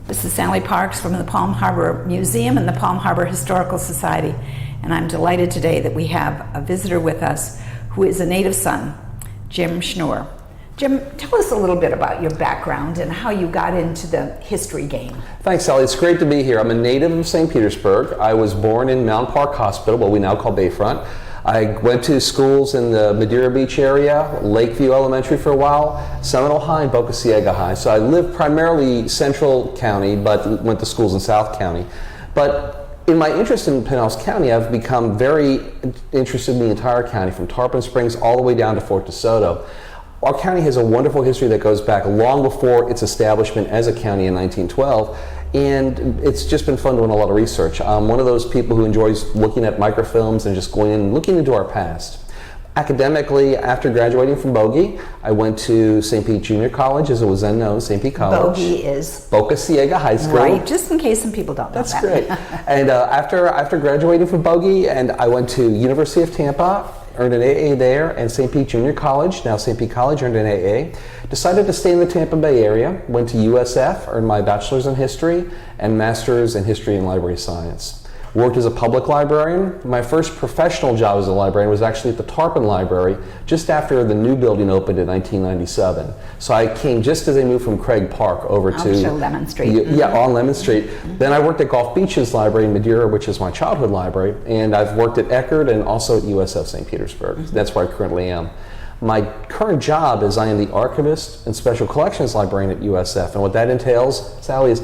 This is Sally Parks from the Palm Harbor Museum and the Palm Harbor Historical Society, and I'm delighted today that we have a visitor with us who is a native son, Jim Shnur. Jim, tell us a little bit about your background and how you got into the history game. Thanks, Sally. It's great to be here. I'm a native of St. Petersburg. I was born in Mountain Park Hospital, what we now call Bayfront. I went to schools in the Madeira Beach area, Lakeview Elementary for a while, Seminole High, and Boca Ciega High. So I lived primarily Central County, but went to schools in South County. But in my interest in Pinellas County, I've become very interested in the entire county, from Tarpon Springs all the way down to Fort DeSoto. Our county has a wonderful history that goes back long before its establishment as a county in 1912. And it's just been fun doing a lot of research. I'm one of those people who enjoys looking at microfilms and just going in and looking into our past. Academically, after graduating from Bogey, I went to St. Pete Junior College, as it was then known, St. Pete College. Bogey is? Boca Ciega High School. Right, just in case some people don't know that. That's great. And after graduating from Bogey, and I went to University of Tampa, earned an AA there, and St. Pete Junior College, now St. Pete College, earned an AA. Decided to stay in the Tampa Bay area, went to USF, earned my bachelor's in history and master's in history and library science. Worked as a public librarian. My first professional job as a librarian was actually at the Tarpon Library just after the new building opened in 1997. So I came just as they moved from Craig Park over to Lemon Street. Yeah, on Lemon Street. Then I worked at Gulf Beach's library in Madeira, which is my childhood library, and I've worked at Eckerd and also at USF St. Petersburg. That's where I currently am. My current job is I am the archivist and special collections librarian at USF, and what that entails, Sally, is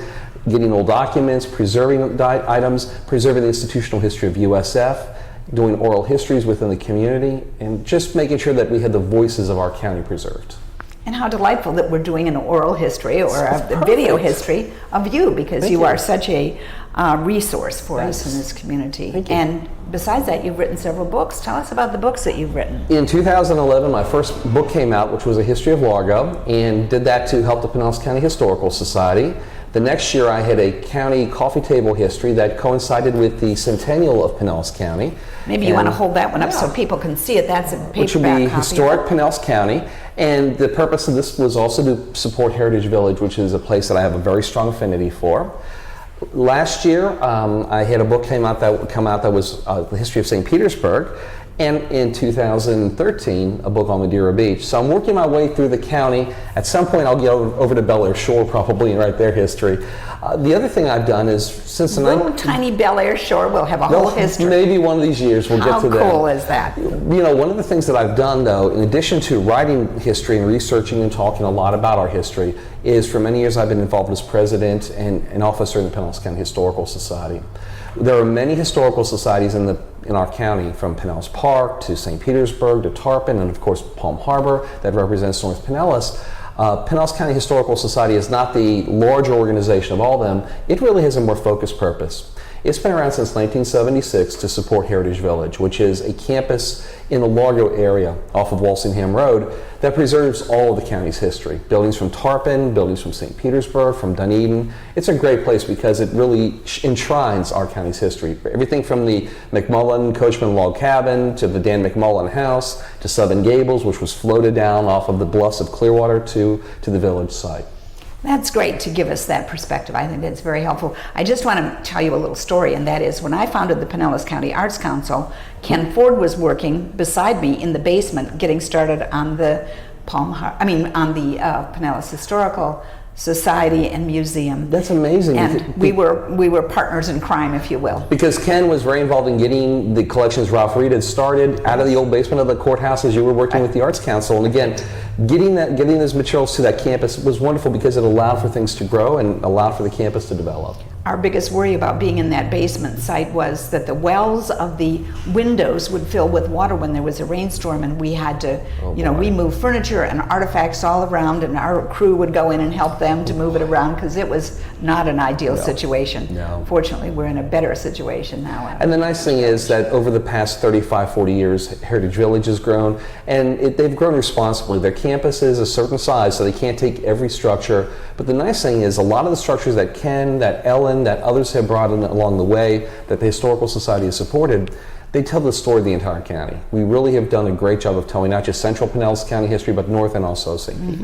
getting old documents, preserving items, preserving the institutional history of USF, doing oral histories within the community, and just making sure that we had the voices of our county preserved. And how delightful that we're doing an oral history or a video history of you, because you are such a resource for us in this community. Thank you. And besides that, you've written several books. Tell us about the books that you've written. In 2011, my first book came out, which was A History of Largo, and did that to help the Pinellas County Historical Society. The next year I had a county coffee table history that coincided with the centennial of Pinellas County. Maybe you want to hold that one up so people can see it. That's a paperback which would be copy. Historic Pinellas County. And the purpose of this was also to support Heritage Village, which is a place that I have a very strong affinity for. Last year, I had a book come out that was the history of St. Petersburg, and in 2013, a book on Madeira Beach. So I'm working my way through the county. At some point, I'll get over to Bel Air Shore probably and write their history. The other thing I've done is, since the little tiny Bel Air Shore will have a whole history. Maybe one of these years we'll get to that. How cool is that? You know, one of the things that I've done, though, in addition to writing history and researching and talking a lot about our history, is for many years I've been involved as president and an officer in the Pinellas County Historical Society. There are many historical societies in our county, from Pinellas Park to St. Petersburg to Tarpon, and of course Palm Harbor, that represents North Pinellas. Pinellas County Historical Society is not the larger organization of all of them. It really has a more focused purpose. It's been around since 1976 to support Heritage Village, which is a campus in the Largo area off of Walsingham Road that preserves all of the county's history. Buildings from Tarpon, buildings from St. Petersburg, from Dunedin. It's a great place because it really enshrines our county's history. Everything from the McMullen Coachman Log Cabin to the Dan McMullen House to Southern Gables, which was floated down off of the bluffs of Clearwater to the village site. That's great to give us that perspective. I think that's very helpful. I just want to tell you a little story, and that is when I founded the Pinellas County Arts Council, Ken Ford was working beside me in the basement getting started on the Pinellas Historical Society and Museum. That's amazing. And we were partners in crime, if you will. Because Ken was very involved in getting the collections Ralph Reed had started out of the old basement of the courthouse as you were working with the Arts Council. And again, getting those materials to that campus was wonderful because it allowed for things to grow and allowed for the campus to develop. Our biggest worry about being in that basement site was that the wells of the windows would fill with water when there was a rainstorm, and we had to, remove furniture and artifacts all around, and our crew would go in and help them to move it around because it was not an ideal situation. No. Fortunately, we're in a better situation now. And the nice thing is that over the past 35, 40 years, Heritage Village has grown, and they've grown responsibly. Their campus is a certain size, so they can't take every structure. But the nice thing is a lot of the structures that Ken, that Ellen, that others have brought in along the way, that the Historical Society has supported, they tell the story of the entire county. We really have done a great job of telling not just central Pinellas County history, but north and also St. Pete.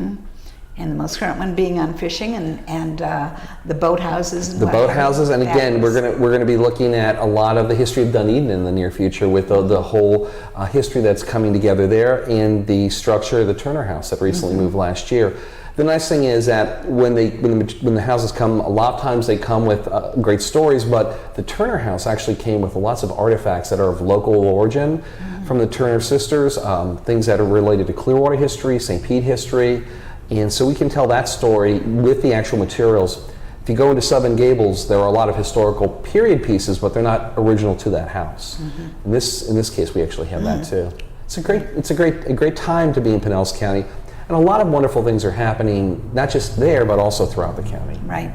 And the most current one being on fishing and the boathouses. And the boathouses, and again, we're gonna be looking at a lot of the history of Dunedin in the near future with the whole history that's coming together there, and the structure of the Turner House that recently moved last year. The nice thing is that when the houses come, a lot of times they come with great stories, but the Turner House actually came with lots of artifacts that are of local origin from the Turner sisters, things that are related to Clearwater history, St. Pete history, and so we can tell that story with the actual materials. If you go into Southern Gables, there are a lot of historical period pieces, but they're not original to that house. In this case, we actually have that too. It's a great time to be in Pinellas County. And a lot of wonderful things are happening, not just there, but also throughout the county. Right.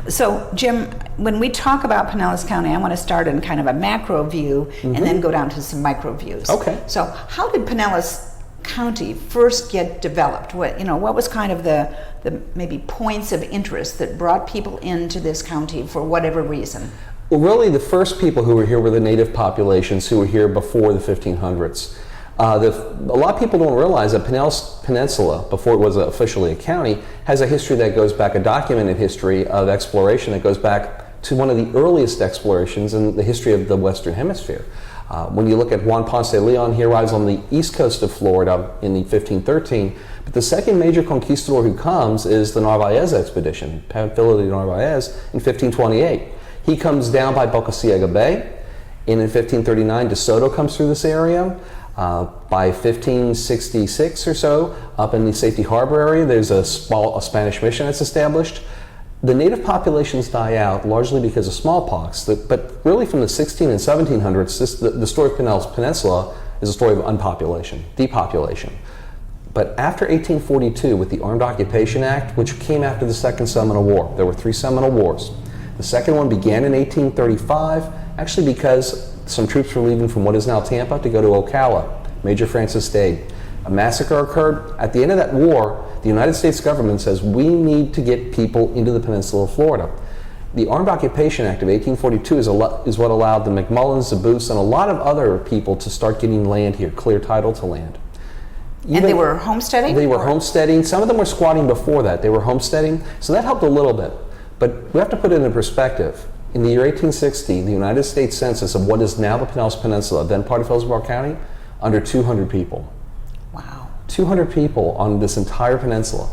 So, Jim, when we talk about Pinellas County, I want to start in kind of a macro view and then go down to some micro views. Okay. So, how did Pinellas County first get developed? What was kind of the maybe points of interest that brought people into this county for whatever reason? Well, really, the first people who were here were the native populations who were here before the 1500s. A lot of people don't realize that Pinellas Peninsula, before it was officially a county, has a history that goes back, a documented history of exploration that goes back to one of the earliest explorations in the history of the Western Hemisphere. When you look at Juan Ponce de Leon, he arrives on the east coast of Florida in the 1513, but the second major conquistador who comes is the Narvaez expedition, Pamphilo de Narvaez, in 1528. He comes down by Boca Ciega Bay, and in 1539 De Soto comes through this area. By 1566 or so, up in the Safety Harbor area, there's a Spanish mission that's established. The native populations die out largely because of smallpox, but really from the 16 and 1700s, the story of Pinellas Peninsula is a story of unpopulation, depopulation. But after 1842, with the Armed Occupation Act, which came after the Second Seminole War, there were 3 Seminole Wars. The second one began in 1835, actually because some troops were leaving from what is now Tampa to go to Ocala. Major Francis stayed. A massacre occurred. At the end of that war, the United States government says we need to get people into the peninsula of Florida. The Armed Occupation Act of 1842 is what allowed the McMullins, the Booths, and a lot of other people to start getting land here, clear title to land. And they were homesteading? They were homesteading. Some of them were squatting before that. They were homesteading, so that helped a little bit. But we have to put it in perspective. In the year 1860, the United States Census of what is now the Pinellas Peninsula, then part of Hillsborough County, under 200 people. Wow. 200 people on this entire peninsula.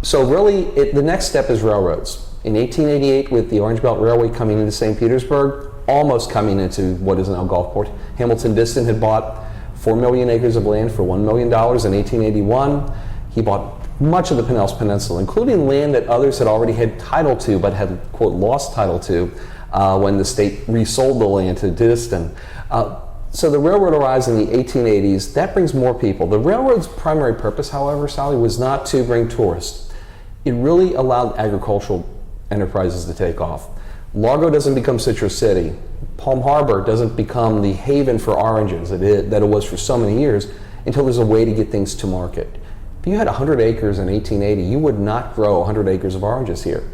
So really, the next step is railroads. In 1888, with the Orange Belt Railway coming into St. Petersburg, almost coming into what is now Gulfport, Hamilton Diston had bought 4 million acres of land for $1 million in 1881. He bought much of the Pinellas Peninsula, including land that others had already had title to, but had, quote, lost title to when the state resold the land to Diston. So the railroad arrives in the 1880s. That brings more people. The railroad's primary purpose, however, Sally, was not to bring tourists. It really allowed agricultural enterprises to take off. Largo doesn't become Citrus City. Palm Harbor doesn't become the haven for oranges that it was for so many years until there's a way to get things to market. If you had 100 acres in 1880, you would not grow 100 acres of oranges here.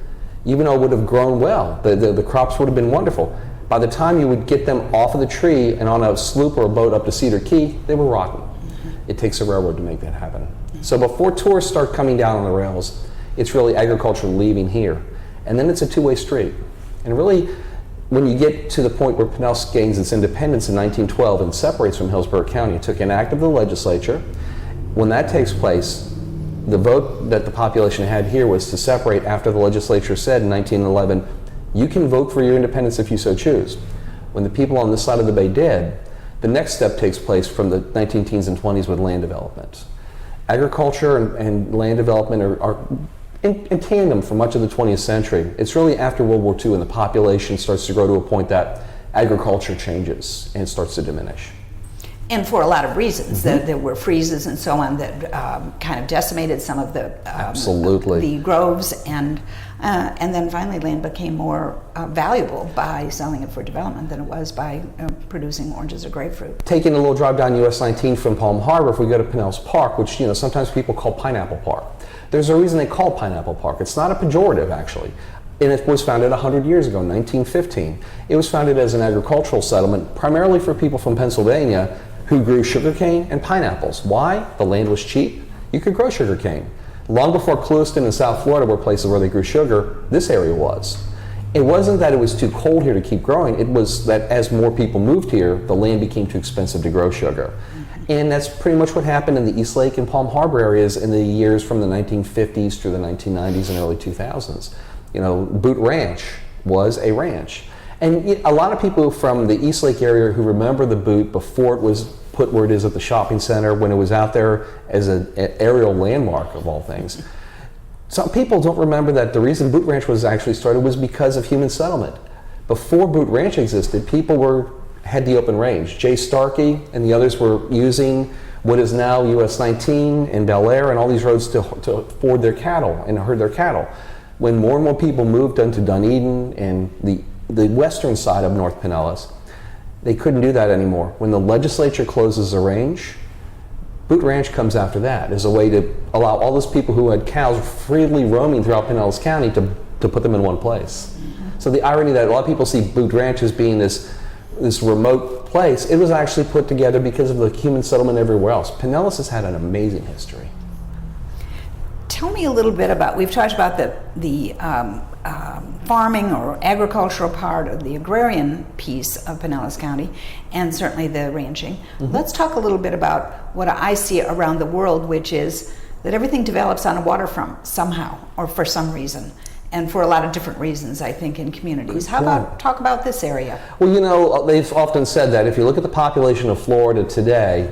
Even though it would have grown well, the crops would have been wonderful. By the time you would get them off of the tree and on a sloop or a boat up to Cedar Key, they were rotten. It takes a railroad to make that happen. So before tourists start coming down on the rails, it's really agriculture leaving here. And then it's a two-way street. And really, when you get to the point where Pinellas gains its independence in 1912 and separates from Hillsborough County, it took an act of the legislature. When that takes place, the vote that the population had here was to separate after the legislature said in 1911, you can vote for your independence if you so choose. When the people on this side of the bay did, the next step takes place from the 1910s and 20s with land development. Agriculture and land development are in tandem for much of the 20th century. It's really after World War II and the population starts to grow to a point that agriculture changes and starts to diminish. And for a lot of reasons. There were freezes and so on that kind of decimated some of the absolutely the groves, and then finally land became more valuable by selling it for development than it was by producing oranges or grapefruit. Taking a little drive down US 19 from Palm Harbor, if we go to Pinellas Park, which sometimes people call Pineapple Park. There's a reason they call it Pineapple Park. It's not a pejorative, actually. And it was founded 100 years ago, 1915. It was founded as an agricultural settlement, primarily for people from Pennsylvania who grew sugarcane and pineapples. Why? The land was cheap. You could grow sugarcane. Long before Clewiston and South Florida were places where they grew sugar, this area was. It wasn't that it was too cold here to keep growing, it was that as more people moved here, the land became too expensive to grow sugar. And that's pretty much what happened in the East Lake and Palm Harbor areas in the years from the 1950s through the 1990s and early 2000s. You know, Boot Ranch was a ranch. And a lot of people from the East Lake area who remember the Boot before it was put where it is at the shopping center, when it was out there as an aerial landmark of all things. Some people don't remember that the reason Boot Ranch was actually started was because of human settlement. Before Boot Ranch existed, people had the open range. Jay Starkey and the others were using what is now US 19 and Bel Air and all these roads to ford their cattle and herd their cattle. When more and more people moved into Dunedin and the western side of North Pinellas, they couldn't do that anymore. When the legislature closes a range, Boot Ranch comes after that as a way to allow all those people who had cows freely roaming throughout Pinellas County to put them in one place. So the irony that a lot of people see Boot Ranch as being this remote place, it was actually put together because of the human settlement everywhere else. Pinellas has had an amazing history. Tell me a little bit about, we've talked about the farming or agricultural part of the agrarian piece of Pinellas County, and certainly the ranching. Let's talk a little bit about what I see around the world, which is that everything develops on a waterfront somehow or for some reason. And for a lot of different reasons, I think, in communities. How about talk about this area? Well, you know, they've often said that if you look at the population of Florida today,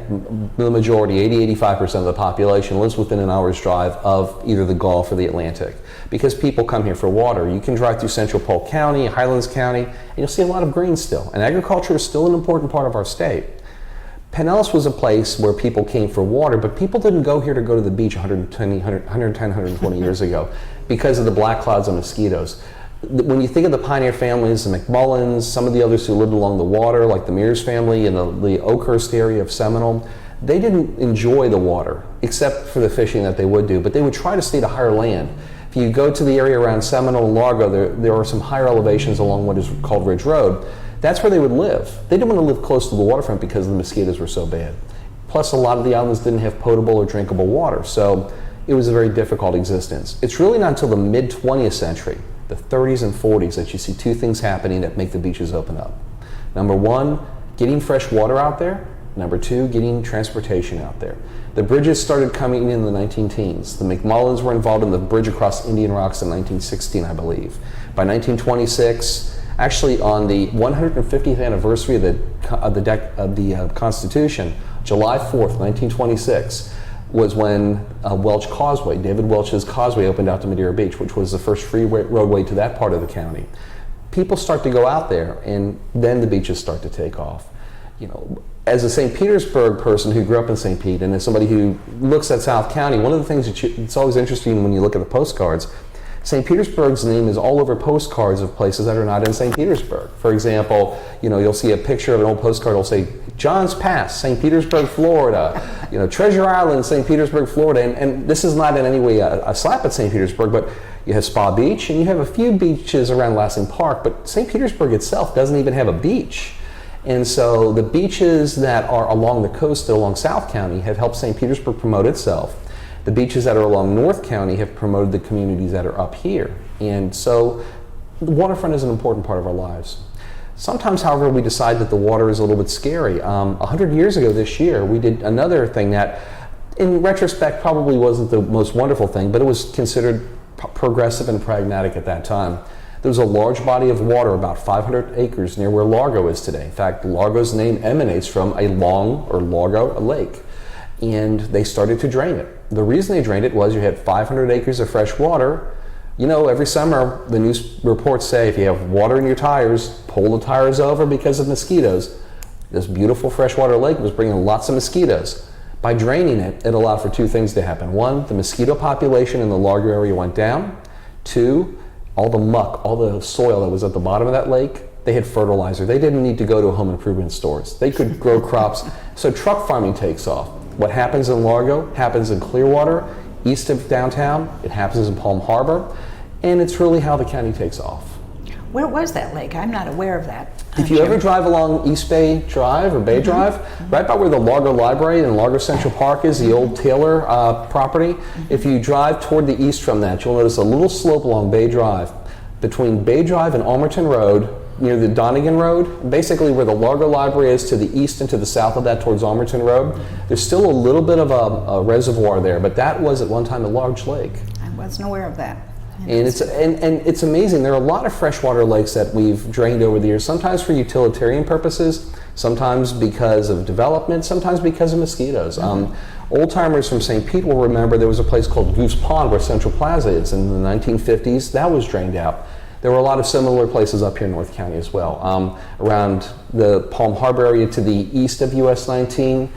the majority, 80-85% of the population lives within an hour's drive of either the Gulf or the Atlantic, because people come here for water. You can drive through Central Polk County, Highlands County, and you'll see a lot of green still. And agriculture is still an important part of our state. Pinellas was a place where people came for water, but people didn't go here to go to the beach 120 years ago because of the black clouds and mosquitoes. When you think of the pioneer families, the McMullins, some of the others who lived along the water, like the Mears family in the Oakhurst area of Seminole, they didn't enjoy the water, except for the fishing that they would do, but they would try to stay to higher land. If you go to the area around Seminole and Largo, there are some higher elevations along what is called Ridge Road. That's where they would live. They didn't want to live close to the waterfront because the mosquitoes were so bad. Plus, a lot of the islands didn't have potable or drinkable water, so it was a very difficult existence. It's really not until the mid-20th century, the 30s and 40s, that you see two things happening that make the beaches open up. Number one, getting fresh water out there. Number two, getting transportation out there. The bridges started coming in the 19-teens. The McMullins were involved in the bridge across Indian Rocks in 1916, I believe. By 1926, actually on the 150th anniversary of the Constitution, July 4th, 1926, was when Welch Causeway, David Welch's Causeway, opened out to Madeira Beach, which was the first free roadway to that part of the county. People start to go out there, and then the beaches start to take off. You know, as a St. Petersburg person who grew up in St. Pete, and as somebody who looks at South County, one of the things it's always interesting when you look at the postcards, St. Petersburg's name is all over postcards of places that are not in St. Petersburg. For example, you know, you'll see a picture of an old postcard, it'll say, John's Pass, St. Petersburg, Florida, you know, Treasure Island, St. Petersburg, Florida, and this is not in any way a slap at St. Petersburg, but you have Spa Beach, and you have a few beaches around Lansing Park, but St. Petersburg itself doesn't even have a beach. And so the beaches that are along the coast, along South County, have helped St. Petersburg promote itself. The beaches that are along North County have promoted the communities that are up here. And so the waterfront is an important part of our lives. Sometimes, however, we decide that the water is a little bit scary. 100 years ago this year, we did another thing that, in retrospect, probably wasn't the most wonderful thing, but it was considered progressive and pragmatic at that time. There was a large body of water, about 500 acres, near where Largo is today. In fact, Largo's name emanates from a Largo, a lake. And they started to drain it. The reason they drained it was you had 500 acres of fresh water. You know, every summer the news reports say if you have water in your tires, pull the tires over because of mosquitoes. This beautiful freshwater lake was bringing lots of mosquitoes. By draining it, it allowed for two things to happen. One, the mosquito population in the Largo area went down. Two, all the muck, all the soil that was at the bottom of that lake, they had fertilizer. They didn't need to go to home improvement stores. They could grow crops. So truck farming takes off. What happens in Largo happens in Clearwater, east of downtown. It happens in Palm Harbor, and it's really how the county takes off. Where was that lake? I'm not aware of that. If you ever drive along East Bay Drive or Bay Drive, right by where the Largo Library and Largo Central Park is, the old Taylor property, if you drive toward the east from that, you'll notice a little slope along Bay Drive. Between Bay Drive and Almerton Road, near the Donegan Road, basically where the Largo Library is to the east and to the south of that towards Almerton Road, there's still a little bit of a reservoir there, but that was at one time a large lake. I wasn't aware of that. And it's amazing. There are a lot of freshwater lakes that we've drained over the years, sometimes for utilitarian purposes, sometimes because of development, sometimes because of mosquitoes. Old timers from St. Pete will remember there was a place called Goose Pond where Central Plaza is. In the 1950s, that was drained out. There were a lot of similar places up here in North County as well. Around the Palm Harbor area to the east of US 19,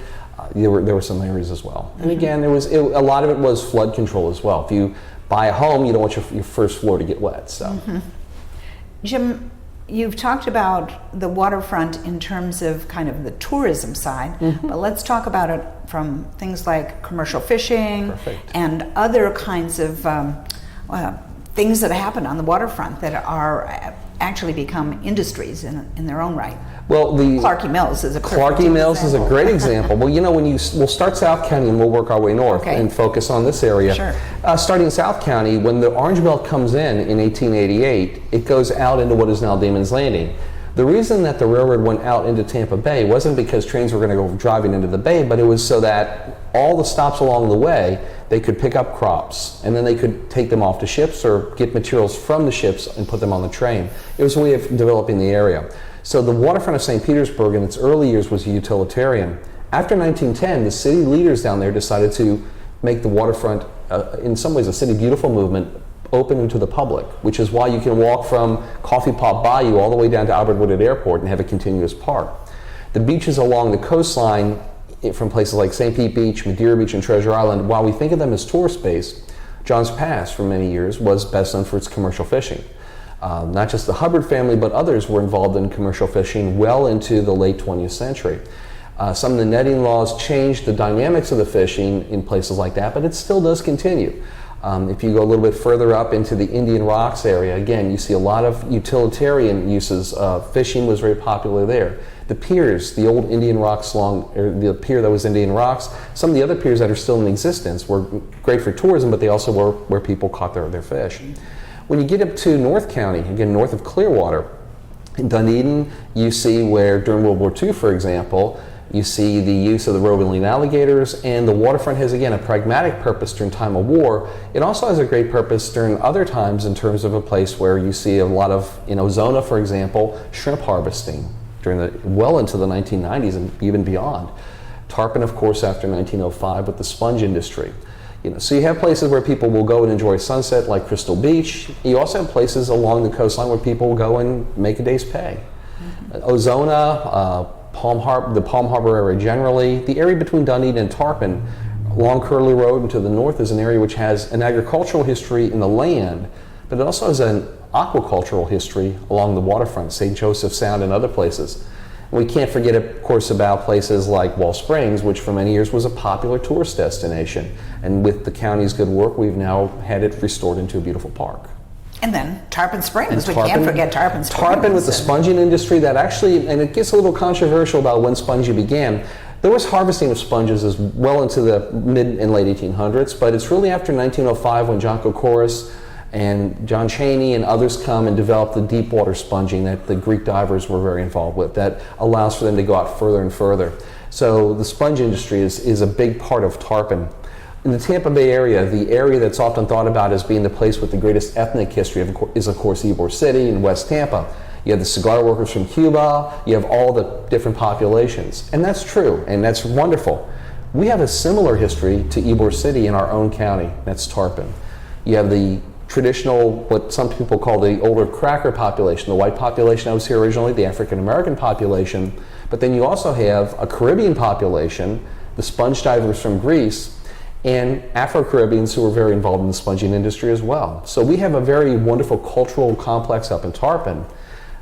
there were some areas as well. And again, a lot of it was flood control as well. If you buy a home, you don't want your first floor to get wet. So, Jim, you've talked about the waterfront in terms of kind of the tourism side, but let's talk about it from things like commercial fishing and other kinds of things that happen on the waterfront that are actually become industries in their own right. Well, Clarkie Mills is a great example. Well, you know, we'll start South County and we'll work our way north and focus on this area. Sure. Starting in South County, when the Orange Belt comes in 1888, it goes out into what is now Damon's Landing. The reason that the railroad went out into Tampa Bay wasn't because trains were going to go driving into the bay, but it was so that all the stops along the way, they could pick up crops, and then they could take them off to ships or get materials from the ships and put them on the train. It was a way of developing the area. So the waterfront of St. Petersburg in its early years was utilitarian. After 1910, the city leaders down there decided to make the waterfront, in some ways, a City Beautiful movement, open to the public, which is why you can walk from Coffee Pot Bayou all the way down to Albert Woodard Airport and have a continuous park. The beaches along the coastline from places like St. Pete Beach, Madeira Beach, and Treasure Island, while we think of them as tourist space, Johns Pass for many years was best known for its commercial fishing. Not just the Hubbard family, but others were involved in commercial fishing well into the late 20th century. Some of the netting laws changed the dynamics of the fishing in places like that, but it still does continue. If you go a little bit further up into the Indian Rocks area, again, you see a lot of utilitarian uses. Fishing was very popular there. The piers, the old Indian Rocks the pier that was Indian Rocks, some of the other piers that are still in existence were great for tourism, but they also were where people caught their fish. When you get up to North County, again, north of Clearwater, in Dunedin, you see where during World War II, for example, you see the use of the Roebelin alligators, and the waterfront has, again, a pragmatic purpose during time of war. It also has a great purpose during other times in terms of a place where you see a lot of, in Ozona, for example, shrimp harvesting well into the 1990s and even beyond. Tarpon, of course, after 1905 with the sponge industry. So you have places where people will go and enjoy sunset like Crystal Beach. You also have places along the coastline where people will go and make a day's pay. Ozona, the Palm Harbor area generally, the area between Dunedin and Tarpon, along Curlew Road and to the north is an area which has an agricultural history in the land, but it also has an aquacultural history along the waterfront, St. Joseph Sound and other places. And we can't forget, of course, about places like Wall Springs, which for many years was a popular tourist destination. And with the county's good work, we've now had it restored into a beautiful park. And then Tarpon Springs, we can't forget Tarpon Springs. Tarpon with the sponging industry that actually, and it gets a little controversial about when sponging began. There was harvesting of sponges as well into the mid and late 1800s, but it's really after 1905 when John Kokoris and John Chaney and others come and develop the deep water sponging that the Greek divers were very involved with, that allows for them to go out further and further. So the sponge industry is a big part of Tarpon. In the Tampa Bay area, the area that's often thought about as being the place with the greatest ethnic history is, of course, Ybor City in West Tampa. You have the cigar workers from Cuba, you have all the different populations. And that's true, and that's wonderful. We have a similar history to Ybor City in our own county, that's Tarpon. You have the traditional, what some people call the older cracker population, the white population that was here originally, the African-American population, but then you also have a Caribbean population, the sponge divers from Greece, and Afro-Caribbeans who were very involved in the sponging industry as well. So we have a very wonderful cultural complex up in Tarpon.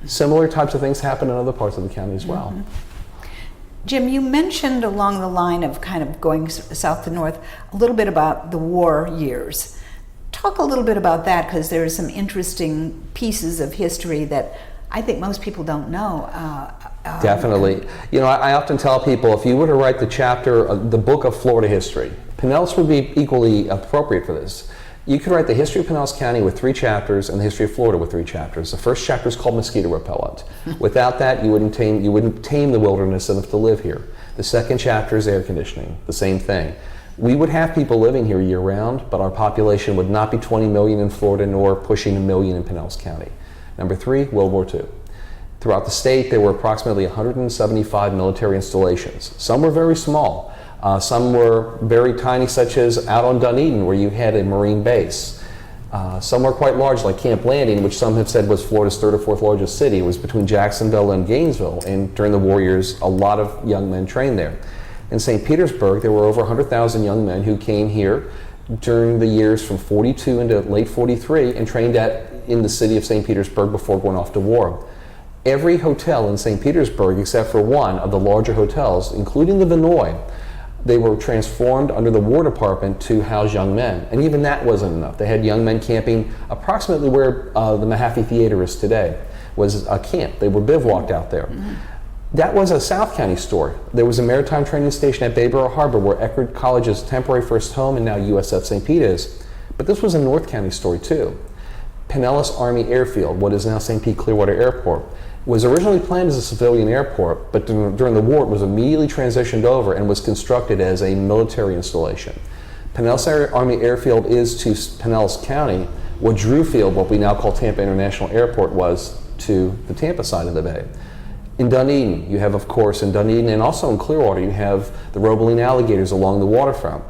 Similar types of things happen in other parts of the county as well. Jim, you mentioned along the line of kind of going south to north a little bit about the war years. Talk a little bit about that, because there are some interesting pieces of history that I think most people don't know. Definitely. You know, I often tell people, if you were to write the chapter, the book of Florida history, Pinellas would be equally appropriate for this. You could write the history of Pinellas County with 3 chapters and the history of Florida with 3 chapters. The first chapter is called mosquito repellent. Without that, you wouldn't tame the wilderness enough to live here. The second chapter is air conditioning, the same thing. We would have people living here year round, but our population would not be 20 million in Florida nor pushing 1 million in Pinellas County. Number 3, World War II. Throughout the state, there were approximately 175 military installations. Some were very small. Some were very tiny, such as out on Dunedin, where you had a Marine base. Some were quite large, like Camp Landing, which some have said was Florida's 3rd or 4th largest city. It was between Jacksonville and Gainesville, and during the war years, a lot of young men trained there. In St. Petersburg, there were over 100,000 young men who came here during the years from 42 into late 43 and trained in the city of St. Petersburg before going off to war. Every hotel in St. Petersburg, except for one of the larger hotels, including the Vinoy, they were transformed under the War Department to house young men. And even that wasn't enough. They had young men camping approximately where the Mahaffey Theater is today, was a camp. They were bivouacked out there. Mm-hmm. That was a South County story. There was a maritime training station at Bayboro Harbor where Eckerd College's temporary first home and now USF St. Pete is. But this was a North County story too. Pinellas Army Airfield, what is now St. Pete Clearwater Airport, was originally planned as a civilian airport, but during the war it was immediately transitioned over and was constructed as a military installation. Pinellas Army Airfield is to Pinellas County what Drew Field, what we now call Tampa International Airport, was to the Tampa side of the bay. In Dunedin, you have, of course, in Dunedin and also in Clearwater, you have the Roebeline alligators along the waterfront.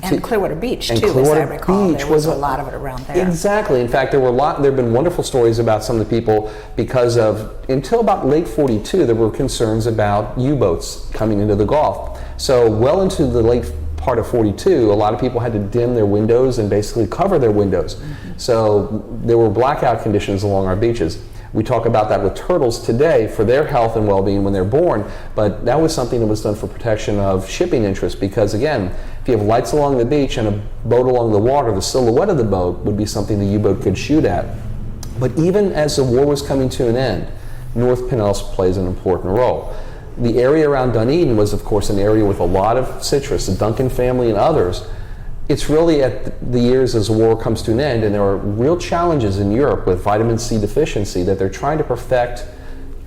And Clearwater Beach, too, as I recall. There was a lot of it around there. Exactly. In fact, there have been wonderful stories about some of the people because of, until about late 42, there were concerns about U-boats coming into the Gulf. So well into the late part of 42, a lot of people had to dim their windows and basically cover their windows. Mm-hmm. So there were blackout conditions along our beaches. We talk about that with turtles today for their health and well-being when they're born, but that was something that was done for protection of shipping interests because, again, if you have lights along the beach and a boat along the water, the silhouette of the boat would be something the U-boat could shoot at. But even as the war was coming to an end, North Pinellas plays an important role. The area around Dunedin was, of course, an area with a lot of citrus, the Duncan family and others. It's really at the years as the war comes to an end, and there are real challenges in Europe with vitamin C deficiency that they're trying to perfect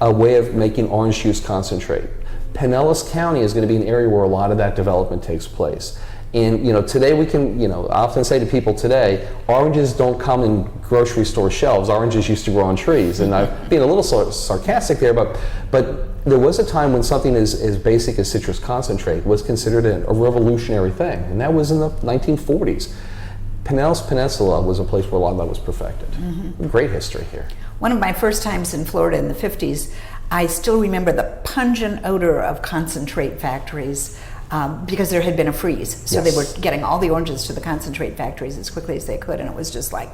a way of making orange juice concentrate. Pinellas County is going to be an area where a lot of that development takes place. And today we can, I often say to people today, oranges don't come in grocery store shelves. Oranges used to grow on trees. And I'm being a little sarcastic there, but there was a time when something as basic as citrus concentrate was considered a revolutionary thing, and that was in the 1940s. Pinellas Peninsula was a place where a lot of that was perfected. Mm-hmm. Great history here. One of my first times in Florida in the 50s, I still remember the pungent odor of concentrate factories because there had been a freeze. So Yes. They were getting all the oranges to the concentrate factories as quickly as they could, and it was just like,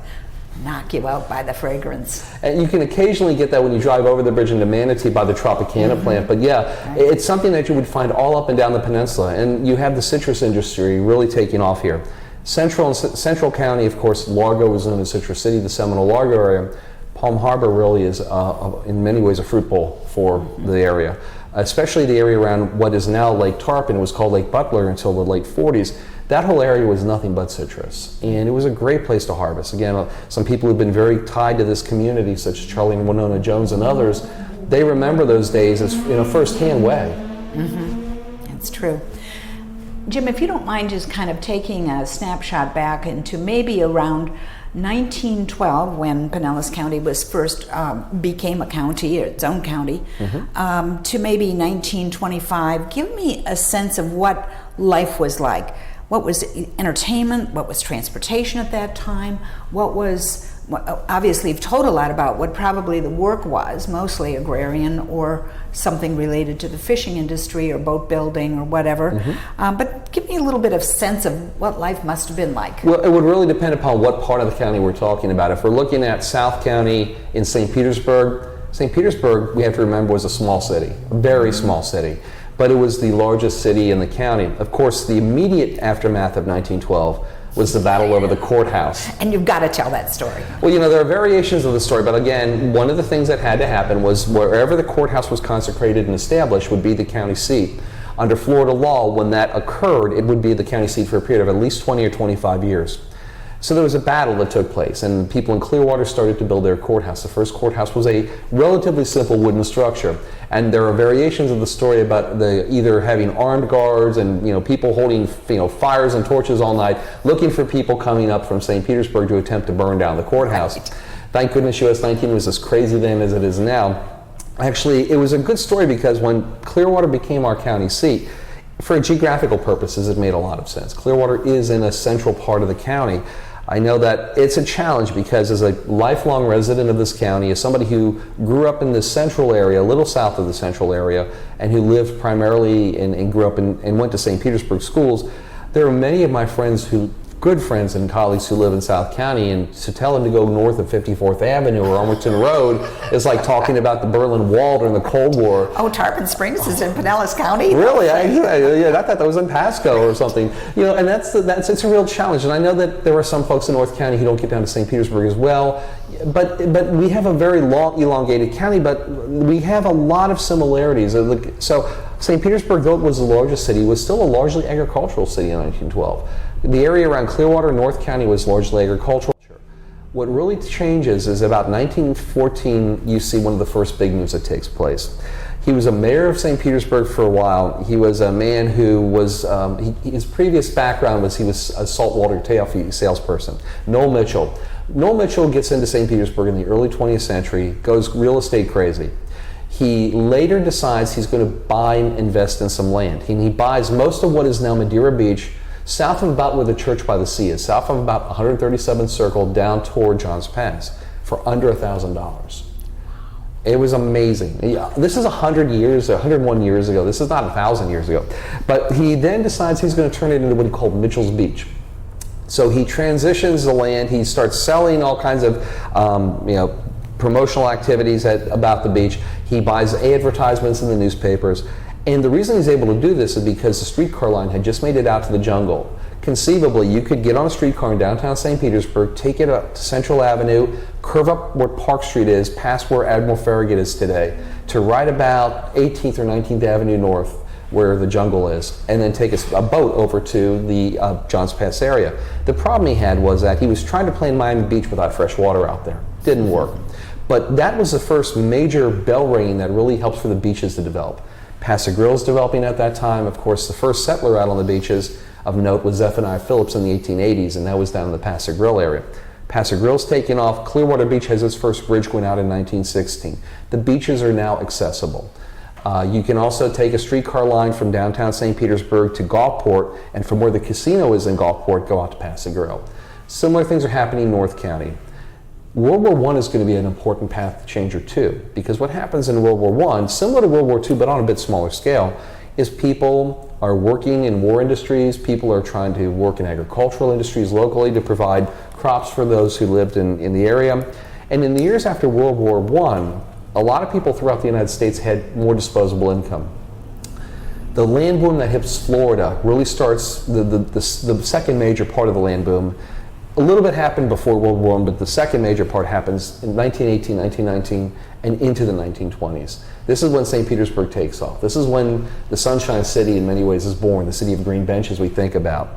knock you out by the fragrance. And you can occasionally get that when you drive over the bridge into Manatee by the Tropicana plant, but yeah, right. It's something that you would find all up and down the peninsula, and you have the citrus industry really taking off here. Central County, of course, Largo is known as Citrus City, the Seminole Largo area. Palm Harbor really is, in many ways, a fruit bowl for the area, especially the area around what is now Lake Tarpon. It was called Lake Butler until the late 40s. That whole area was nothing but citrus, and it was a great place to harvest. Again, some people who've been very tied to this community, such as Charlie and Winona Jones and others, they remember those days as in a first-hand way. Mm-hmm. That's true. Jim, if you don't mind just kind of taking a snapshot back into maybe around 1912, when Pinellas County was first became a county, its own county, mm-hmm. To maybe 1925, give me a sense of what life was like. What was entertainment? What was transportation at that time? Obviously you've told a lot about what probably the work was, mostly agrarian or something related to the fishing industry or boat building or whatever. Mm-hmm. But give me a little bit of sense of what life must have been like. Well, it would really depend upon what part of the county we're talking about. If we're looking at South County in St. Petersburg, we have to remember, was a small city, a very small city. But it was the largest city in the county. Of course, the immediate aftermath of 1912 was the battle over the courthouse. And you've got to tell that story. Well, there are variations of the story, but again, one of the things that had to happen was wherever the courthouse was consecrated and established would be the county seat. Under Florida law, when that occurred, it would be the county seat for a period of at least 20 or 25 years. So there was a battle that took place, and people in Clearwater started to build their courthouse. The first courthouse was a relatively simple wooden structure, and there are variations of the story about either having armed guards and people holding fires and torches all night, looking for people coming up from St. Petersburg to attempt to burn down the courthouse. Right. Thank goodness US 19 was as crazy then as it is now. Actually, it was a good story because when Clearwater became our county seat, for geographical purposes, it made a lot of sense. Clearwater is in a central part of the county. I know that it's a challenge because as a lifelong resident of this county, as somebody who grew up in the central area, a little south of the central area, and who lived primarily and grew up and went to St. Petersburg schools, there are many of my friends good friends and colleagues who live in South County, and to tell them to go north of 54th Avenue or Arlington Road is like talking about the Berlin Wall during the Cold War. Oh, Tarpon Springs is in Pinellas County. Really? I thought that was in Pasco or something. And it's a real challenge. And I know that there are some folks in North County who don't get down to St. Petersburg as well. But we have a very long, elongated county, but we have a lot of similarities. So St. Petersburg, though it was the largest city, was still a largely agricultural city in 1912. The area around Clearwater, North County, was largely agricultural. What really changes is about 1914, you see one of the first big moves that takes place. He was a mayor of St. Petersburg for a while. He was a man who was, his previous background was he was a saltwater taffy salesperson. Noel Mitchell. Noel Mitchell gets into St. Petersburg in the early 20th century, goes real estate crazy. He later decides he's going to buy and invest in some land. He buys most of what is now Madeira Beach, south of about where the Church by the Sea is, south of about 137th Circle down toward Johns Pass for under $1,000. It was amazing. This is 101 years ago. This is not 1,000 years ago. But he then decides he's going to turn it into what he called Mitchell's Beach. So he transitions the land. He starts selling all kinds of promotional activities about the beach. He buys advertisements in the newspapers. And the reason he's able to do this is because the streetcar line had just made it out to the jungle. Conceivably, you could get on a streetcar in downtown St. Petersburg, take it up to Central Avenue, curve up where Park Street is, past where Admiral Farragut is today, to right about 18th or 19th Avenue North, where the jungle is, and then take a boat over to the Johns Pass area. The problem he had was that he was trying to play in Miami Beach without fresh water out there. Didn't work. But that was the first major bell ringing that really helped for the beaches to develop. Paso Grille's developing at that time. Of course, the first settler out on the beaches of note was Zephaniah Phillips in the 1880s, and that was down in the Paso Grille area. Paso Grille's taking off. Clearwater Beach has its first bridge going out in 1916. The beaches are now accessible. You can also take a streetcar line from downtown St. Petersburg to Gulfport, and from where the casino is in Gulfport, go out to Paso Grille. Similar things are happening in North County. World War I is going to be an important path changer too, because what happens in World War I, similar to World War II but on a bit smaller scale, is people are working in war industries, people are trying to work in agricultural industries locally to provide crops for those who lived in the area. And in the years after World War I, a lot of people throughout the United States had more disposable income. The land boom that hits Florida really starts, the second major part of the land boom. A little bit happened before World War I, but the second major part happens in 1918, 1919, and into the 1920s. This is when St. Petersburg takes off. This is when the Sunshine City in many ways is born, the city of green benches we think about.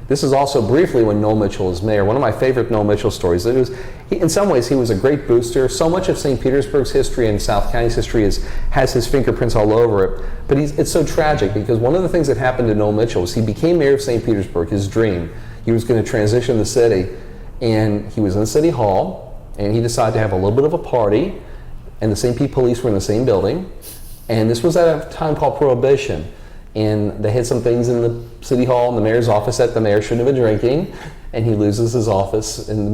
This is also briefly when Noel Mitchell is mayor. One of my favorite Noel Mitchell stories. In some ways, he was a great booster. So much of St. Petersburg's history and South County's history has his fingerprints all over it. But it's so tragic because one of the things that happened to Noel Mitchell was he became mayor of St. Petersburg, his dream. He was going to transition the city, and he was in City Hall, and he decided to have a little bit of a party, and the St. Pete police were in the same building, and this was at a time called Prohibition, and they had some things in the City Hall and the mayor's office that the mayor shouldn't have been drinking, and he loses his office in the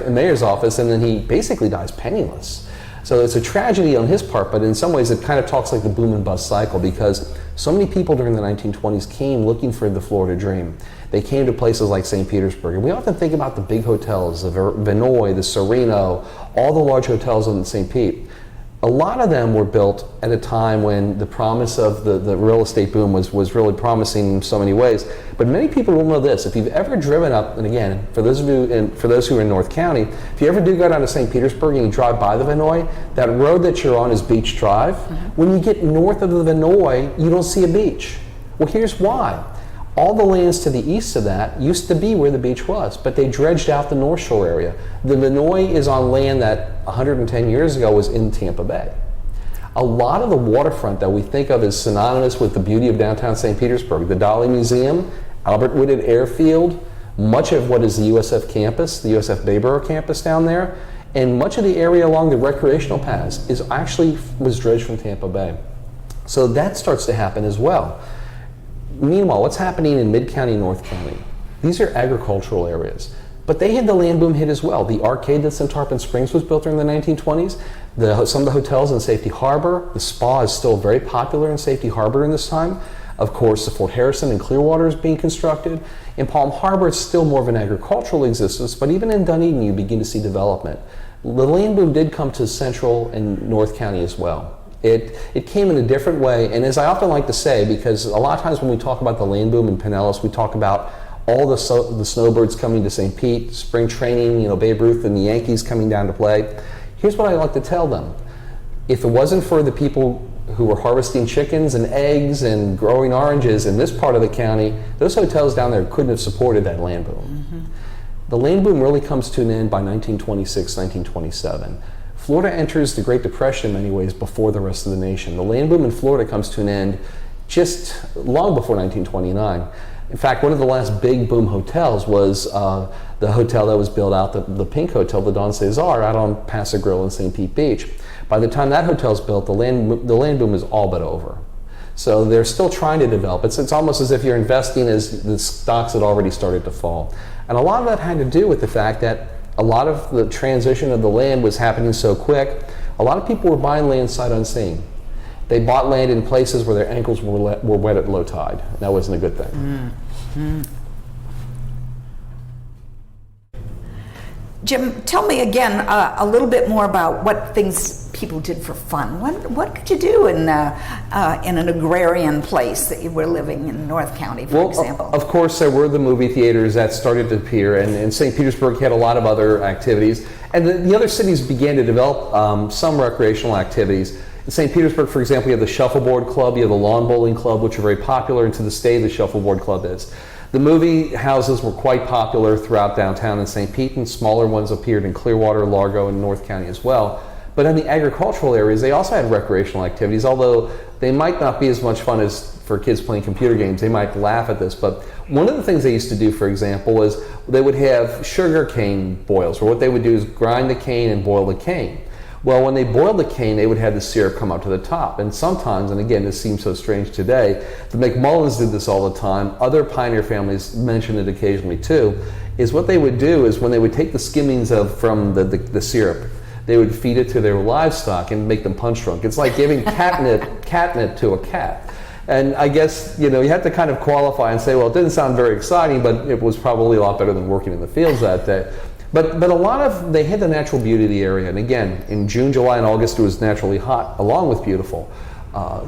mayor's office, and then he basically dies penniless. So it's a tragedy on his part, but in some ways it kind of talks like the boom and bust cycle because so many people during the 1920s came looking for the Florida dream. They came to places like St. Petersburg. And we often think about the big hotels, the Vinoy, the Sereno, all the large hotels in St. Pete. A lot of them were built at a time when the promise of the real estate boom was really promising in so many ways. But many people don't know this. If you've ever driven up, and again, for those of you, and for those who are in North County, if you ever do go down to St. Petersburg and you drive by the Vinoy, that road that you're on is Beach Drive. When you get north of the Vinoy, you don't see a beach. Well, here's why. All the lands to the east of that used to be where the beach was, but they dredged out the North Shore area. The Vinoy is on land that 110 years ago was in Tampa Bay. A lot of the waterfront that we think of as synonymous with the beauty of downtown St. Petersburg, the Dali Museum, Albert Whitted Airfield, much of what is the USF campus, the USF Bayboro campus down there, and much of the area along the recreational paths was dredged from Tampa Bay. So that starts to happen as well. Meanwhile, what's happening in Mid-County, North County? These are agricultural areas, but they had the land boom hit as well. The arcade that's in Tarpon Springs was built during the 1920s. Some of the hotels in Safety Harbor, the spa is still very popular in Safety Harbor in this time. Of course, the Fort Harrison and Clearwater is being constructed. In Palm Harbor, it's still more of an agricultural existence, but even in Dunedin, you begin to see development. The land boom did come to Central and North County as well. It came in a different way, and as I often like to say, because a lot of times when we talk about the land boom in Pinellas, we talk about all the snowbirds coming to St. Pete, spring training, Babe Ruth and the Yankees coming down to play. Here's what I like to tell them. If it wasn't for the people who were harvesting chickens and eggs and growing oranges in this part of the county, those hotels down there couldn't have supported that land boom. The land boom really comes to an end by 1926, 1927. Florida enters the Great Depression in many ways before the rest of the nation. The land boom in Florida comes to an end just long before 1929. In fact, one of the last big boom hotels was the hotel that was built out, the Pink Hotel, the Don Cesar, out on Paso Grill in St. Pete Beach. By the time that hotel's built, the land boom is all but over. So they're still trying to develop. It's almost as if you're investing as the stocks had already started to fall. And a lot of that had to do with the fact that a lot of the transition of the land was happening so quick. A lot of people were buying land sight unseen. They bought land in places where their ankles were wet at low tide. That wasn't a good thing. Jim, tell me again a little bit more about what things people did for fun. What could you do in an agrarian place that you were living in North County, for example? Of course, there were the movie theaters that started to appear, and St. Petersburg had a lot of other activities. And the other cities began to develop some recreational activities. In St. Petersburg, for example, you have the Shuffleboard Club, you have the Lawn Bowling Club, which are very popular, and to this day the Shuffleboard Club is. The movie houses were quite popular throughout downtown in St. Pete, and smaller ones appeared in Clearwater, Largo, and North County as well. But in the agricultural areas, they also had recreational activities, although they might not be as much fun as for kids playing computer games. They might laugh at this, but one of the things they used to do, for example, was they would have sugar cane boils, or what they would do is grind the cane and boil the cane. Well, when they boiled the cane, they would have the syrup come up to the top. And sometimes, and again, this seems so strange today, the McMullins did this all the time. Other pioneer families mention it occasionally too, is what they would do is when they would take the skimmings from the syrup, they would feed it to their livestock and make them punch drunk. It's like giving catnip to a cat. And I guess, you have to kind of qualify and say, well, it didn't sound very exciting, but it was probably a lot better than working in the fields that day. But a lot of, they had the natural beauty of the area. And again, in June, July, and August, it was naturally hot, along with beautiful.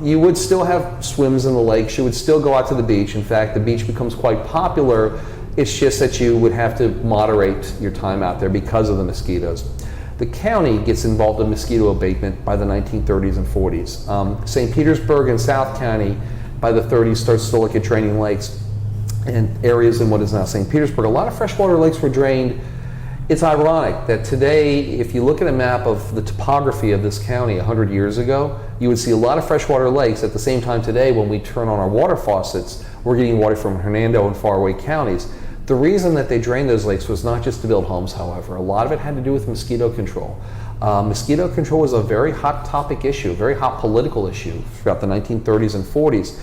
You would still have swims in the lakes. You would still go out to the beach. In fact, the beach becomes quite popular. It's just that you would have to moderate your time out there because of the mosquitoes. The county gets involved in mosquito abatement by the 1930s and 40s. St. Petersburg and South County, by the 30s, starts to look at draining lakes and areas in what is now St. Petersburg. A lot of freshwater lakes were drained. It's ironic that today, if you look at a map of the topography of this county 100 years ago, you would see a lot of freshwater lakes. At the same time today, when we turn on our water faucets, we're getting water from Hernando and faraway counties. The reason that they drained those lakes was not just to build homes, however. A lot of it had to do with mosquito control. Mosquito control was a very hot topic issue, a very hot political issue throughout the 1930s and 40s.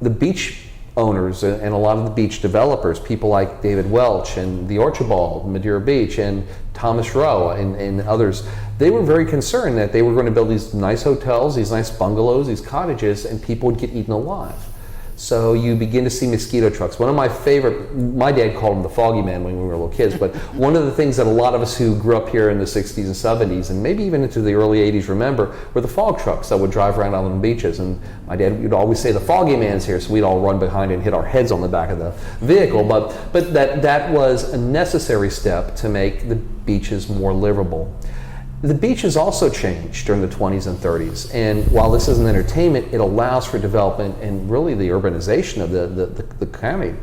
The beach owners and a lot of the beach developers, people like David Welch and the Archibald, Madeira Beach, and Thomas Rowe and others, they were very concerned that they were going to build these nice hotels, these nice bungalows, these cottages, and people would get eaten alive. So you begin to see mosquito trucks. One of my favorite, my dad called them the foggy man when we were little kids, but one of the things that a lot of us who grew up here in the 60s and 70s, and maybe even into the early 80s remember, were the fog trucks that would drive around on the beaches. And my dad would always say, the foggy man's here, so we'd all run behind and hit our heads on the back of the vehicle. But that was a necessary step to make the beaches more livable. The beaches also changed during the 20s and 30s, and while this isn't entertainment, it allows for development and really the urbanization of the county.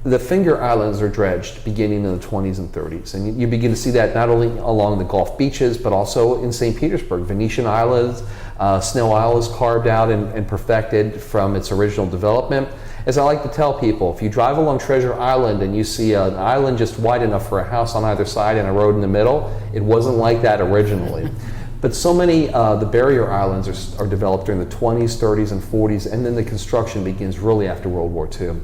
The finger islands are dredged beginning in the 20s and 30s, and you begin to see that not only along the Gulf beaches, but also in St. Petersburg. Venetian Islands, Snow Isle is carved out and perfected from its original development. As I like to tell people, if you drive along Treasure Island and you see an island just wide enough for a house on either side and a road in the middle, it wasn't like that originally. But so many, the barrier islands are developed during the 20s, 30s, and 40s, and then the construction begins really after World War II.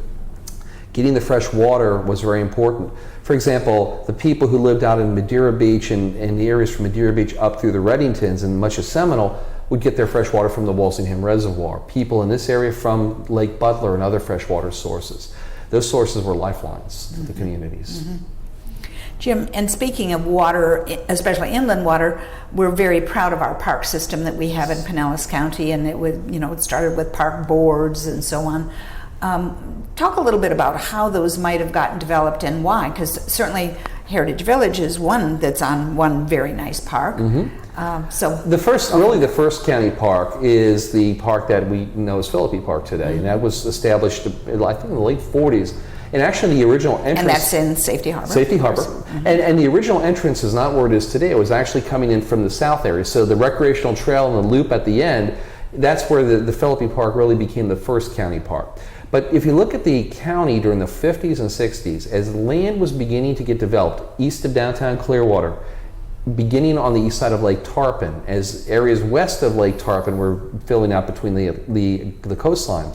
Getting the fresh water was very important. For example, the people who lived out in Madeira Beach and the areas from Madeira Beach up through the Reddingtons and much of Seminole would get their fresh water from the Walsingham Reservoir. People in this area from Lake Butler and other freshwater sources. Those sources were lifelines to the communities. Jim, and speaking of water, especially inland water, we're very proud of our park system that we have in Pinellas County, and it started with park boards and so on. Talk a little bit about how those might have gotten developed and why, because certainly Heritage Village is one that's on one very nice park. The first county park is the park that we know as Philippi Park today, and that was established, I think, in the late 40s. And actually, the original entrance. And that's in Safety Harbor. Safety Harbor. And the original entrance is not where it is today. It was actually coming in from the south area. So the recreational trail and the loop at the end, that's where the Philippi Park really became the first county park. But if you look at the county during the 50s and 60s, as land was beginning to get developed east of downtown Clearwater, beginning on the east side of Lake Tarpon, as areas west of Lake Tarpon were filling out between the coastline.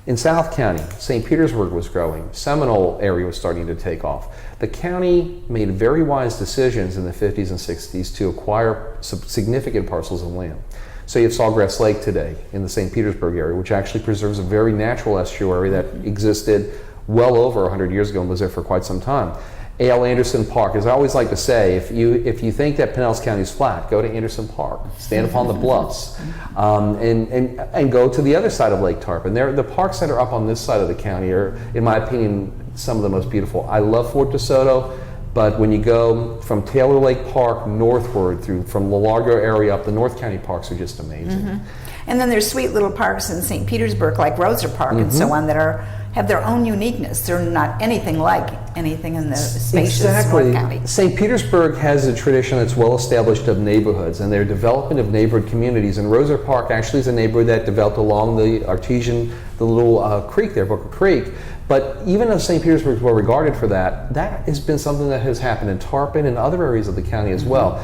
In South County, St. Petersburg was growing. Seminole area was starting to take off. The county made very wise decisions in the 50s and 60s to acquire significant parcels of land. So you have Sawgrass Lake today in the St. Petersburg area, which actually preserves a very natural estuary that existed well over 100 years ago and was there for quite some time. A.L. Anderson Park, as I always like to say, if you think that Pinellas County is flat, go to Anderson Park, stand upon the bluffs, and go to the other side of Lake Tarpon. The parks that are up on this side of the county are, in my opinion, some of the most beautiful. I love Fort DeSoto, but when you go from Taylor Lake Park northward from the Largo area up, the North County parks are just amazing. And then there's sweet little parks in St. Petersburg, like Roser Park and so on, that have their own uniqueness. They're not anything like anything in the spacious North County. St. Petersburg has a tradition that's well established of neighborhoods and their development of neighborhood communities. And Roser Park actually is a neighborhood that developed along the artesian, the little creek there, Booker Creek. But even though St. Petersburg is well regarded for that, that has been something that has happened in Tarpon and other areas of the county as well.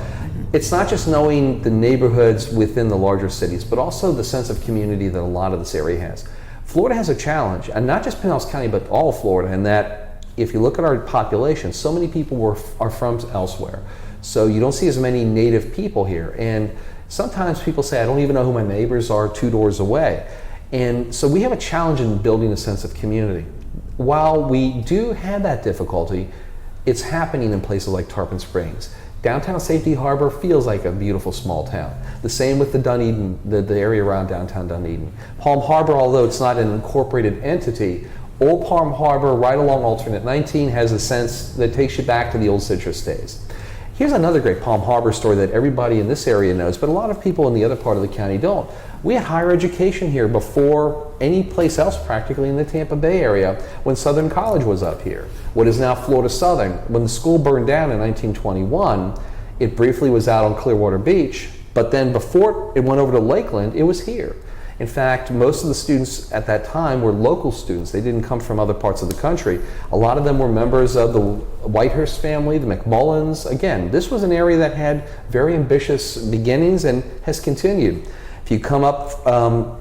It's not just knowing the neighborhoods within the larger cities, but also the sense of community that a lot of this area has. Florida has a challenge, and not just Pinellas County, but all of Florida, in that if you look at our population, so many people are from elsewhere. So you don't see as many native people here. And sometimes people say, I don't even know who my neighbors are 2 doors away. And so we have a challenge in building a sense of community. While we do have that difficulty, it's happening in places like Tarpon Springs. Downtown Safety Harbor feels like a beautiful small town. The same with the Dunedin, the area around downtown Dunedin. Palm Harbor, although it's not an incorporated entity, Old Palm Harbor, right along Alternate 19, has a sense that takes you back to the old Citrus days. Here's another great Palm Harbor story that everybody in this area knows, but a lot of people in the other part of the county don't. We had higher education here before any place else practically in the Tampa Bay area when Southern College was up here. What is now Florida Southern. When the school burned down in 1921, it briefly was out on Clearwater Beach, but then before it went over to Lakeland, it was here. In fact, most of the students at that time were local students. They didn't come from other parts of the country. A lot of them were members of the Whitehurst family, the McMullins. Again, this was an area that had very ambitious beginnings and has continued. If you come up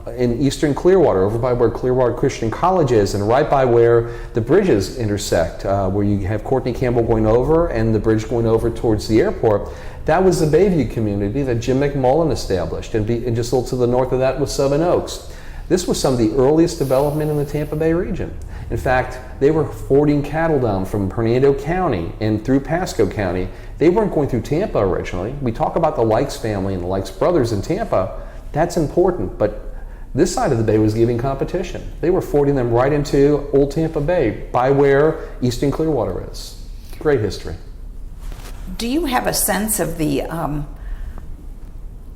in eastern Clearwater, over by where Clearwater Christian College is, and right by where the bridges intersect, where you have Courtney Campbell going over and the bridge going over towards the airport, that was the Bayview community that Jim McMullen established, and just a little to the north of that was Seven Oaks. This was some of the earliest development in the Tampa Bay region. In fact, they were forwarding cattle down from Hernando County and through Pasco County. They weren't going through Tampa originally. We talk about the Likes family and the Likes brothers in Tampa. That's important, but this side of the bay was giving competition. They were forwarding them right into Old Tampa Bay, by where Eastern Clearwater is. Great history. Do you have a sense of the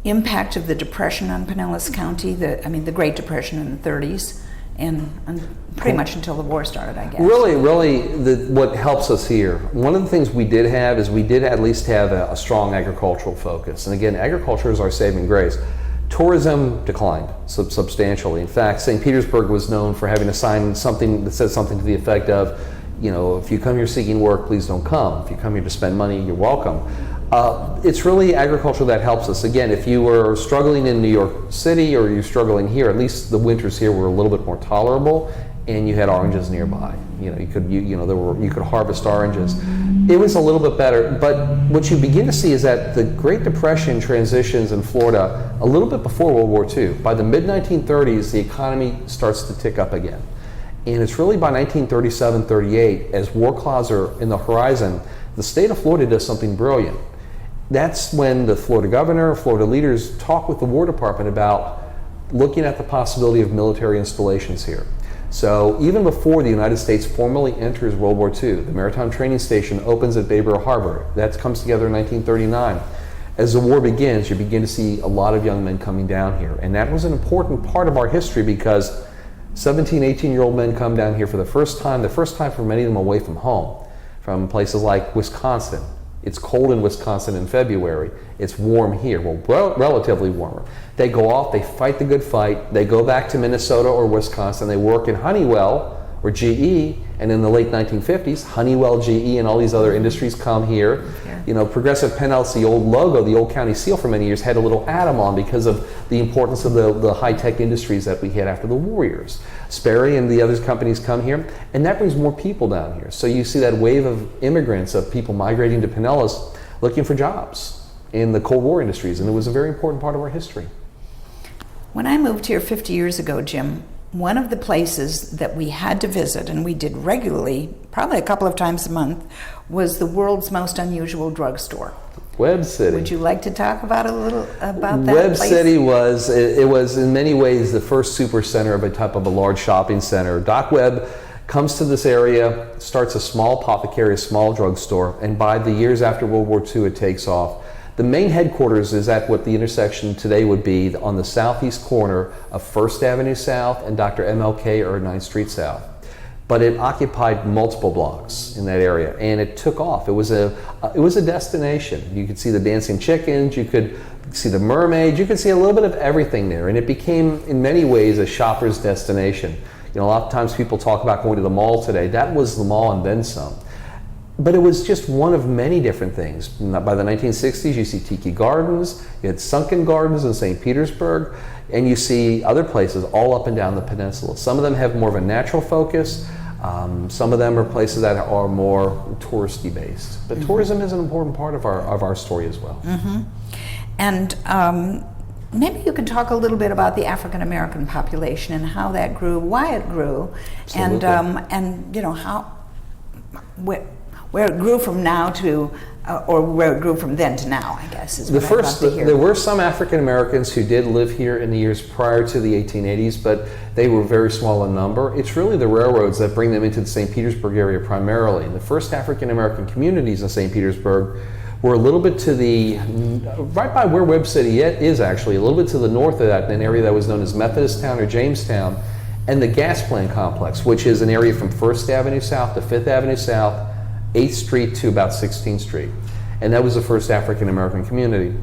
impact of the Depression on Pinellas County? The Great Depression in the 30s, and pretty much until the war started, I guess. Really, what helps us here, one of the things we did have is we did at least have a strong agricultural focus. And again, agriculture is our saving grace. Tourism declined substantially. In fact, St. Petersburg was known for having a sign something that says something to the effect of, if you come here seeking work, please don't come. If you come here to spend money, you're welcome. It's really agriculture that helps us. Again, if you were struggling in New York City or you're struggling here, at least the winters here were a little bit more tolerable, and you had oranges nearby. You could harvest oranges. It was a little bit better, but what you begin to see is that the Great Depression transitions in Florida a little bit before World War II. By the mid-1930s, the economy starts to tick up again. And it's really by 1937-38, as war clouds are in the horizon, the state of Florida does something brilliant. That's when the Florida governor, Florida leaders talk with the War Department about looking at the possibility of military installations here. So even before the United States formally enters World War II, the Maritime Training Station opens at Bayboro Harbor. That comes together in 1939. As the war begins, you begin to see a lot of young men coming down here. And that was an important part of our history because 17, 18-year-old men come down here for the first time for many of them away from home, from places like Wisconsin. It's cold in Wisconsin in February. It's warm here, relatively warmer. They go off, they fight the good fight, they go back to Minnesota or Wisconsin, they work in Honeywell or GE, and in the late 1950s, Honeywell, GE, and all these other industries come here. Progressive Pinellas, the old logo, the old county seal for many years, had a little atom on because of the importance of the high-tech industries that we had after the war years. Sperry and the other companies come here, and that brings more people down here. So you see that wave of immigrants, of people migrating to Pinellas looking for jobs in the Cold War industries, and it was a very important part of our history. When I moved here 50 years ago, Jim, one of the places that we had to visit, and we did regularly, probably a couple of times a month, was the world's most unusual drugstore. Webb City. Would you like to talk about a little about that Webb place? City was in many ways the first super center of a large shopping center. Doc Webb comes to this area, starts a small apothecary, a small drugstore, and by the years after World War II, it takes off. The main headquarters is at what the intersection today would be on the southeast corner of 1st Avenue South and Dr. MLK or 9th Street South. But it occupied multiple blocks in that area, and it took off. It was a destination. You could see the dancing chickens, you could see the mermaids, you could see a little bit of everything there, and it became, in many ways, a shopper's destination. A lot of times people talk about going to the mall today. That was the mall and then some. But it was just one of many different things. By the 1960s, you see Tiki Gardens, you had Sunken Gardens in St. Petersburg, and you see other places all up and down the peninsula. Some of them have more of a natural focus. Some of them are places that are more touristy based. But tourism is an important part of our story as well. Mm-hmm. And maybe you could talk a little bit about the African American population and how that grew, why it grew, Absolutely. and how where it grew from now to, or where it grew from then to now, I guess, is what I'd love to hear. There were some African Americans who did live here in the years prior to the 1880s, but they were very small in number. It's really the railroads that bring them into the St. Petersburg area primarily. The first African American communities in St. Petersburg were a little bit to the, right by where Webb City is actually, a little bit to the north of that, in an area that was known as Methodist Town or Jamestown, and the gas plant complex, which is an area from 1st Avenue South to 5th Avenue South, 8th Street to about 16th Street. And that was the first African American community.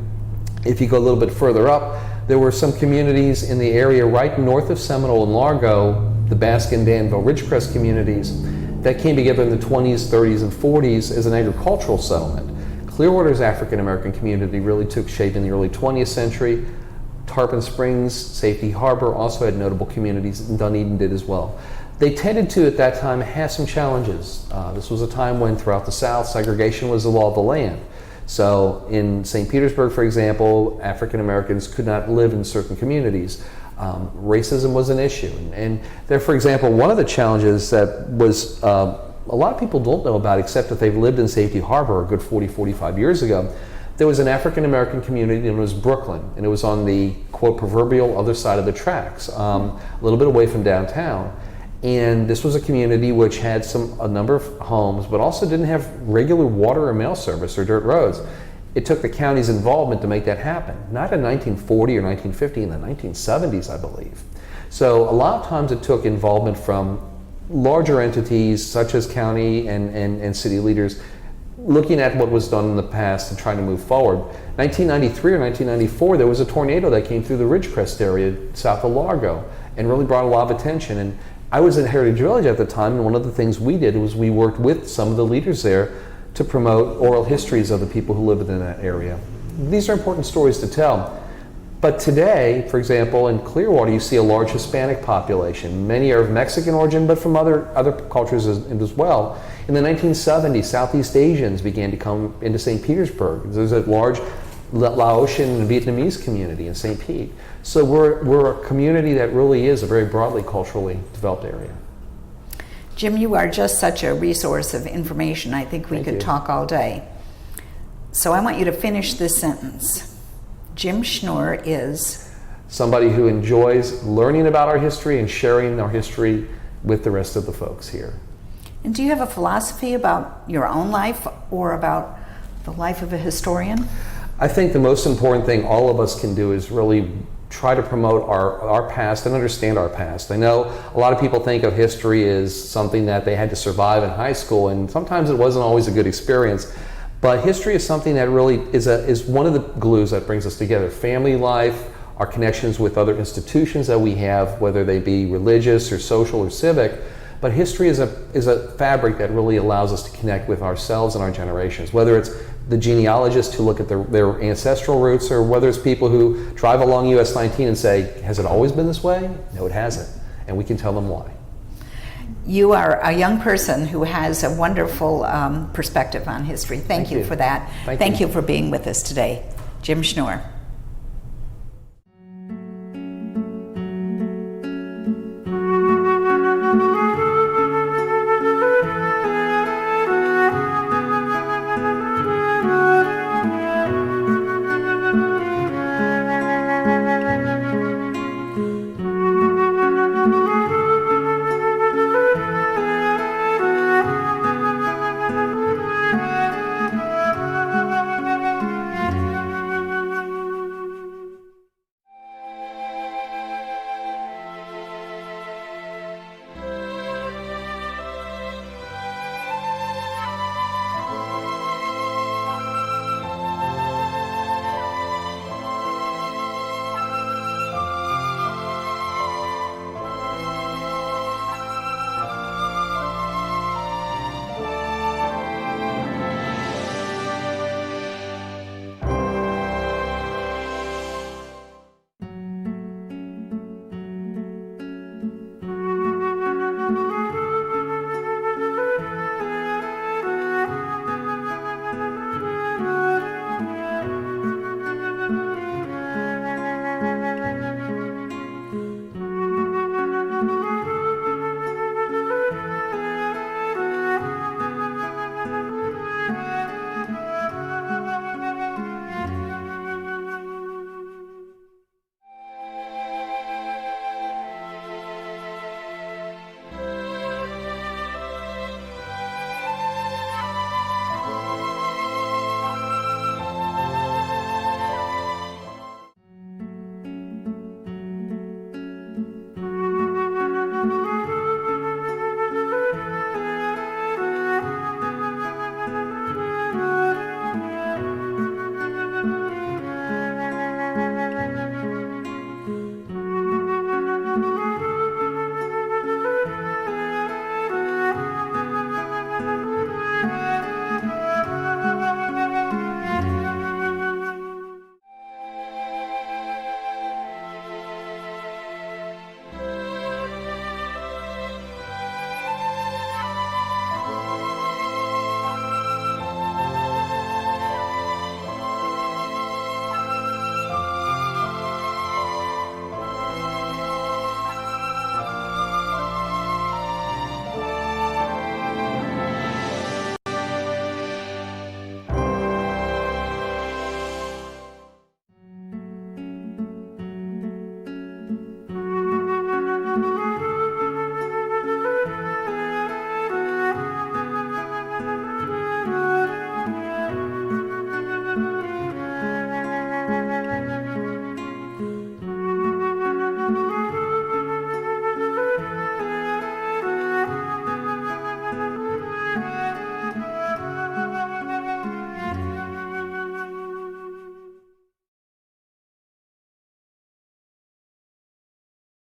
If you go a little bit further up, there were some communities in the area right north of Seminole and Largo, the Baskin, Danville, Ridgecrest communities, that came together in the 20s, 30s, and 40s as an agricultural settlement. Clearwater's African American community really took shape in the early 20th century. Tarpon Springs, Safety Harbor also had notable communities, and Dunedin did as well. They tended to, at that time, have some challenges. This was a time when, throughout the South, segregation was the law of the land. So in St. Petersburg, for example, African Americans could not live in certain communities. Racism was an issue. And there, for example, one of the challenges that was a lot of people don't know about, except that they've lived in Safety Harbor a good 40, 45 years ago. There was an African American community known as Brooklyn, and it was on the, quote, proverbial other side of the tracks, a little bit away from downtown. And this was a community which had a number of homes, but also didn't have regular water or mail service or dirt roads. It took the county's involvement to make that happen, not in 1940 or 1950, in the 1970s, I believe. So a lot of times it took involvement from larger entities such as county and city leaders looking at what was done in the past and trying to move forward. 1993 or 1994, there was a tornado that came through the Ridgecrest area south of Largo and really brought a lot of attention. And I was at Heritage Village at the time, and one of the things we did was we worked with some of the leaders there to promote oral histories of the people who lived in that area. These are important stories to tell. But today, for example, in Clearwater, you see a large Hispanic population. Many are of Mexican origin, but from other cultures as well. In the 1970s, Southeast Asians began to come into St. Petersburg. There's a large Laotian and Vietnamese community in St. Pete. So we're a community that really is a very broadly culturally developed area. Jim, you are just such a resource of information. I think we could talk all day. So I want you to finish this sentence. Jim Shnur is somebody who enjoys learning about our history and sharing our history with the rest of the folks here. And do you have a philosophy about your own life or about the life of a historian? I think the most important thing all of us can do is really try to promote our past and understand our past. I know a lot of people think of history as something that they had to survive in high school, and sometimes it wasn't always a good experience. But history is something that really is one of the glues that brings us together. Family life, our connections with other institutions that we have, whether they be religious or social or civic. But history is a fabric that really allows us to connect with ourselves and our generations, whether it's the genealogists who look at their ancestral roots, or whether it's people who drive along US 19 and say, has it always been this way? No, it hasn't. And we can tell them why. You are a young person who has a wonderful perspective on history. Thank you for that. Thank you for being with us today. Jim Shnur.